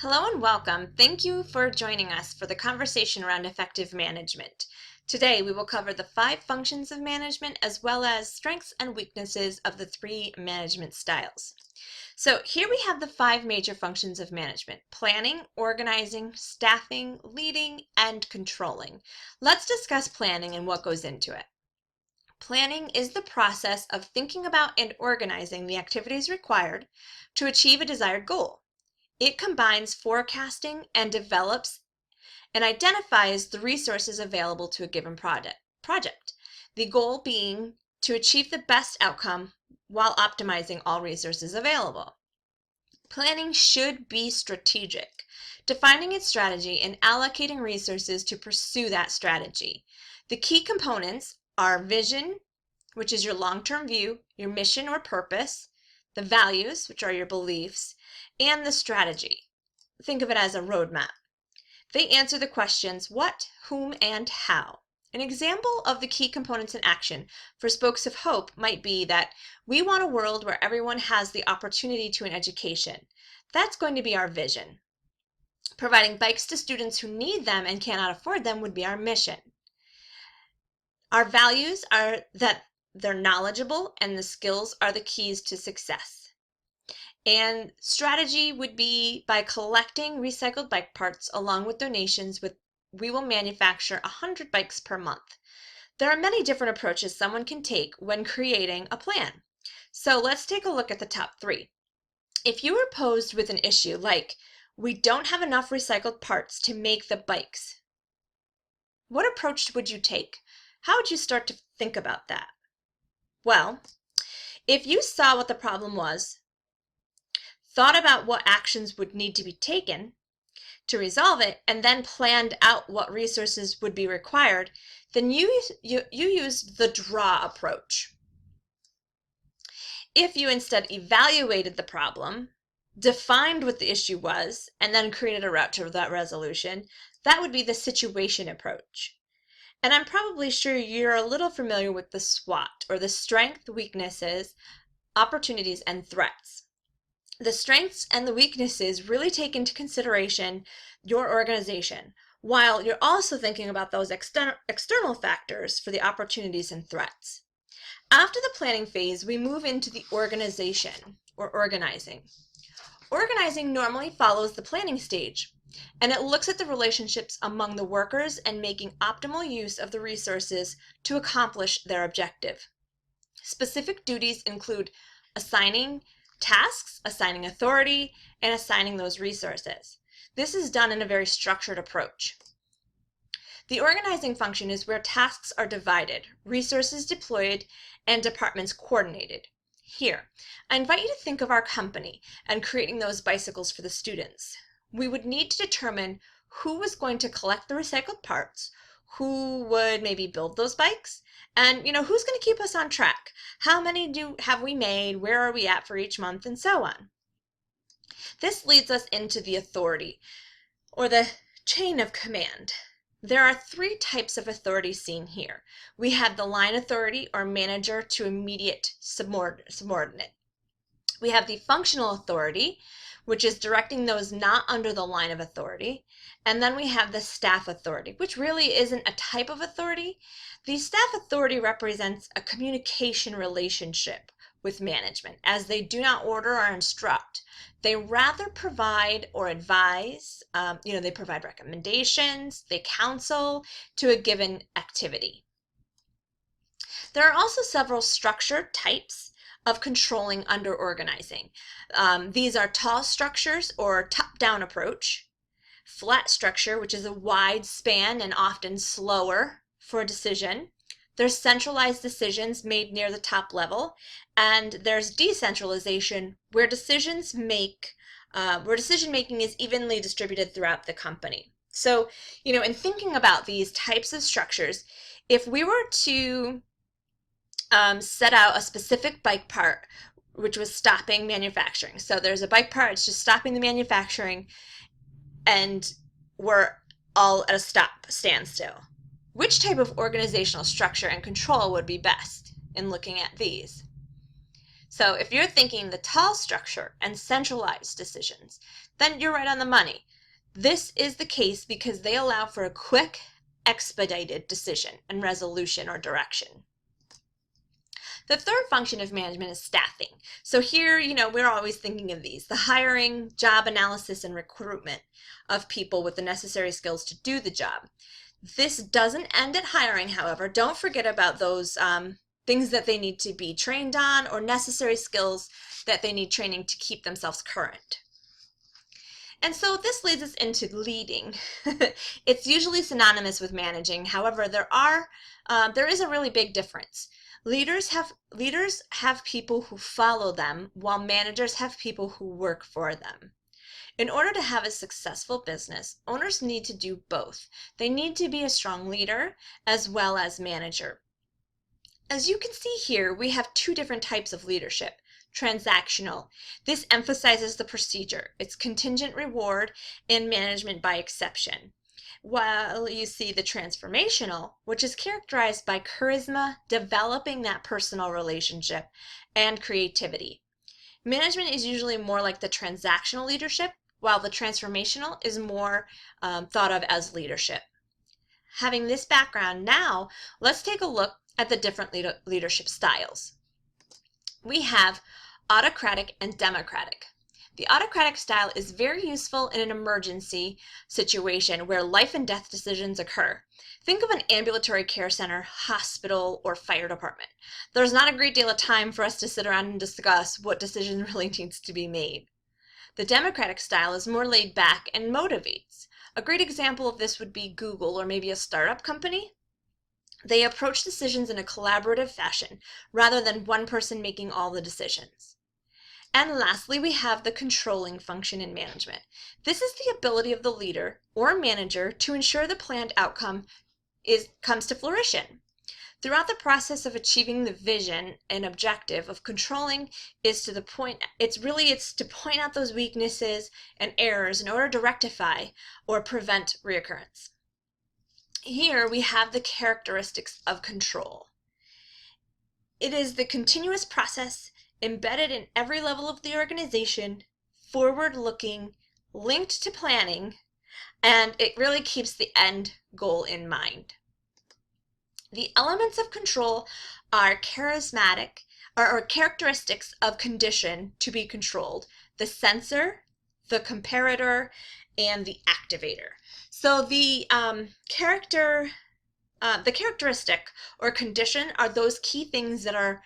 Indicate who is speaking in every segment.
Speaker 1: Hello and welcome. Thank you for joining us for the conversation around effective management. Today we will cover the 5 functions of management as well as strengths and weaknesses of the 3 management styles. So here we have the 5 major functions of management: planning, organizing, staffing, leading, and controlling. Let's discuss planning and what goes into it. Planning is the process of thinking about and organizing the activities required to achieve a desired goal. It combines forecasting and develops and identifies the resources available to a given project. The goal being to achieve the best outcome while optimizing all resources available. Planning should be strategic, defining its strategy and allocating resources to pursue that strategy. The key components are vision, which is your long-term view, your mission or purpose, the values, which are your beliefs, and the strategy. Think of it as a roadmap. They answer the questions what, whom, and how. An example of the key components in action for Spokes of Hope might be that we want a world where everyone has the opportunity to an education. That's going to be our vision. Providing bikes to students who need them and cannot afford them would be our mission. Our values are that they're knowledgeable and the skills are the keys to success. And strategy would be by collecting recycled bike parts along with donations. We will manufacture 100 bikes per month. There are many different approaches someone can take when creating a plan. So let's take a look at the top 3. If you were posed with an issue like, we don't have enough recycled parts to make the bikes, what approach would you take? How would you start to think about that? Well, if you saw what the problem was, thought about what actions would need to be taken to resolve it, and then planned out what resources would be required, then you used the draw approach. If you instead evaluated the problem, defined what the issue was, and then created a route to that resolution, that would be the situation approach. And I'm probably sure you're a little familiar with the SWOT, or the strengths, weaknesses, opportunities, and threats. The strengths and the weaknesses really take into consideration your organization, while you're also thinking about those external factors for the opportunities and threats. After the planning phase, we move into the organization, or organizing. Organizing normally follows the planning stage, and it looks at the relationships among the workers and making optimal use of the resources to accomplish their objective. Specific duties include assigning tasks, assigning authority, and assigning those resources. This is done in a very structured approach. The organizing function is where tasks are divided, resources deployed, and departments coordinated. Here, I invite you to think of our company and creating those bicycles for the students. We would need to determine who was going to collect the recycled parts, who would maybe build those bikes, and who's going to keep us on track. How many have we made? Where are we at for each month? And so on. This leads us into the authority, or the chain of command. There are 3 types of authority seen here. We have the line authority, or manager to immediate subordinate. We have the functional authority, which is directing those not under the line of authority. And then we have the staff authority, which really isn't a type of authority. The staff authority represents a communication relationship with management, as they do not order or instruct. They rather provide or advise, they provide recommendations, they counsel to a given activity. There are also several structured types of controlling under organizing. These are tall structures, or top-down approach, flat structure, which is a wide span and often slower for a decision. There's centralized decisions made near the top level, and there's decentralization, where decision-making is evenly distributed throughout the company. So, in thinking about these types of structures, if we were to set out a specific bike part which was stopping manufacturing. So there's a bike part, it's just stopping the manufacturing, and we're all at a standstill. Which type of organizational structure and control would be best in looking at these? So if you're thinking the tall structure and centralized decisions, then you're right on the money. This is the case because they allow for a quick, expedited decision and resolution or direction. The third function of management is staffing. So here, we're always thinking of these: the hiring, job analysis, and recruitment of people with the necessary skills to do the job. This doesn't end at hiring, however. Don't forget about those things that they need to be trained on or necessary skills that they need training to keep themselves current. And so this leads us into leading. It's usually synonymous with managing. However, there is a really big difference. Leaders have people who follow them, while managers have people who work for them. In order to have a successful business, owners need to do both. They need to be a strong leader as well as manager. As you can see here, we have two different types of leadership. Transactional. This emphasizes the procedure. It's contingent reward and management by exception. While you see the transformational, which is characterized by charisma, developing that personal relationship, and creativity. Management is usually more like the transactional leadership, while the transformational is more thought of as leadership. Having this background, now let's take a look at the different leadership styles. We have autocratic and democratic. The autocratic style is very useful in an emergency situation where life and death decisions occur. Think of an ambulatory care center, hospital, or fire department. There's not a great deal of time for us to sit around and discuss what decision really needs to be made. The democratic style is more laid back and motivates. A great example of this would be Google or maybe a startup company. They approach decisions in a collaborative fashion rather than one person making all the decisions. And lastly, we have the controlling function in management. This is the ability of the leader or manager to ensure the planned outcome comes to fruition. Throughout the process of achieving the vision and objective of controlling it's to point out those weaknesses and errors in order to rectify or prevent reoccurrence. Here we have the characteristics of control. It is the continuous process embedded in every level of the organization, forward-looking, linked to planning, and it really keeps the end goal in mind. The elements of control are charismatic or characteristics of condition to be controlled: the sensor, the comparator, and the activator. So the characteristic or condition are those key things that are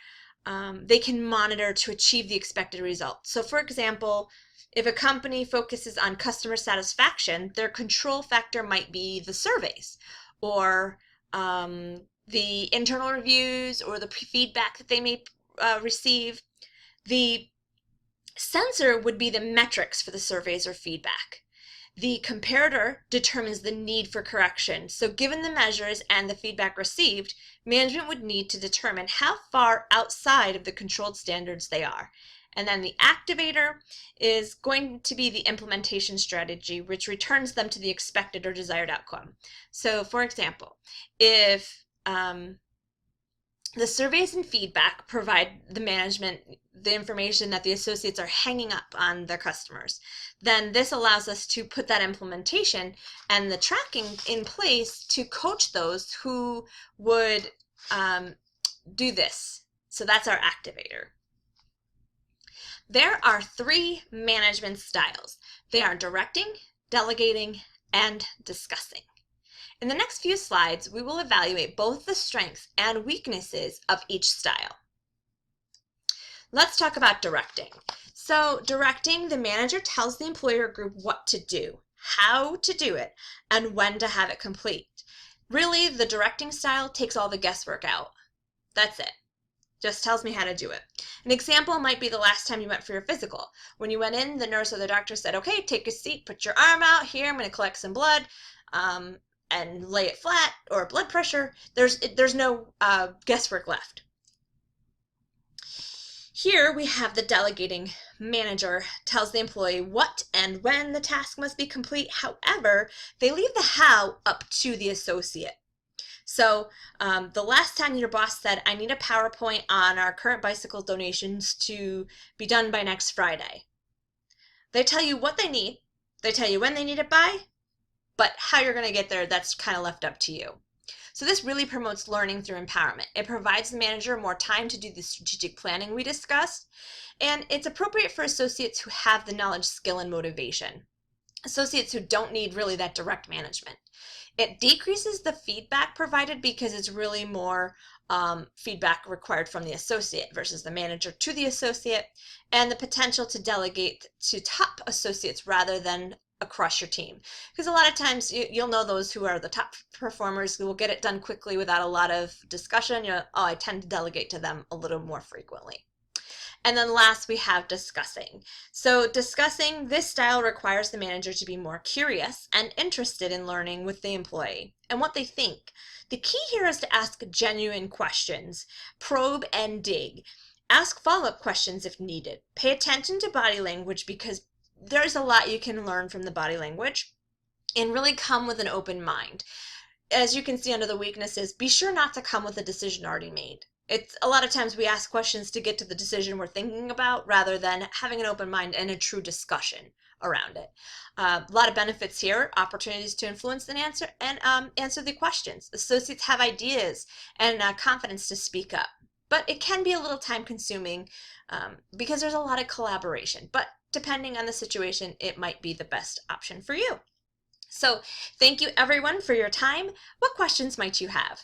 Speaker 1: they can monitor to achieve the expected result. So for example, if a company focuses on customer satisfaction, their control factor might be the surveys or the internal reviews or the feedback that they may receive. The sensor would be the metrics for the surveys or feedback. The comparator determines the need for correction. So given the measures and the feedback received, management would need to determine how far outside of the controlled standards they are. And then the activator is going to be the implementation strategy, which returns them to the expected or desired outcome. So for example, if the surveys and feedback provide the management the information that the associates are hanging up on their customers, then this allows us to put that implementation and the tracking in place to coach those who would do this. So that's our activator. There are three management styles. They are directing, delegating, and discussing. In the next few slides, we will evaluate both the strengths and weaknesses of each style. Let's talk about directing. So directing, the manager tells the employer group what to do, how to do it, and when to have it complete. Really, the directing style takes all the guesswork out. That's it. Just tells me how to do it. An example might be the last time you went for your physical. When you went in, the nurse or the doctor said, okay, take a seat, put your arm out here, I'm going to collect some blood. And lay it flat, or blood pressure. There's no guesswork left. Here we have the delegating manager tells the employee what and when the task must be complete. However, they leave the how up to the associate. So the last time your boss said, I need a PowerPoint on our current bicycle donations to be done by next Friday. They tell you what they need, they tell you when they need it by, but how you're going to get there, that's kind of left up to you. So this really promotes learning through empowerment. It provides the manager more time to do the strategic planning we discussed, and it's appropriate for associates who have the knowledge, skill, and motivation. Associates who don't need really that direct management. It decreases the feedback provided because it's really more feedback required from the associate versus the manager to the associate, and the potential to delegate to top associates rather than across your team. Because a lot of times you'll know those who are the top performers who will get it done quickly without a lot of discussion. I tend to delegate to them a little more frequently. And then last, we have discussing. So discussing this style requires the manager to be more curious and interested in learning with the employee and what they think. The key here is to ask genuine questions, probe and dig. Ask follow-up questions if needed. Pay attention to body language because there's a lot you can learn from the body language, and really come with an open mind. As you can see under the weaknesses, be sure not to come with a decision already made. It's a lot of times we ask questions to get to the decision we're thinking about rather than having an open mind and a true discussion around it. A lot of benefits here, opportunities to influence and answer the questions. Associates have ideas and confidence to speak up, but it can be a little time consuming because there's a lot of collaboration, but depending on the situation, it might be the best option for you. So thank you everyone for your time. What questions might you have?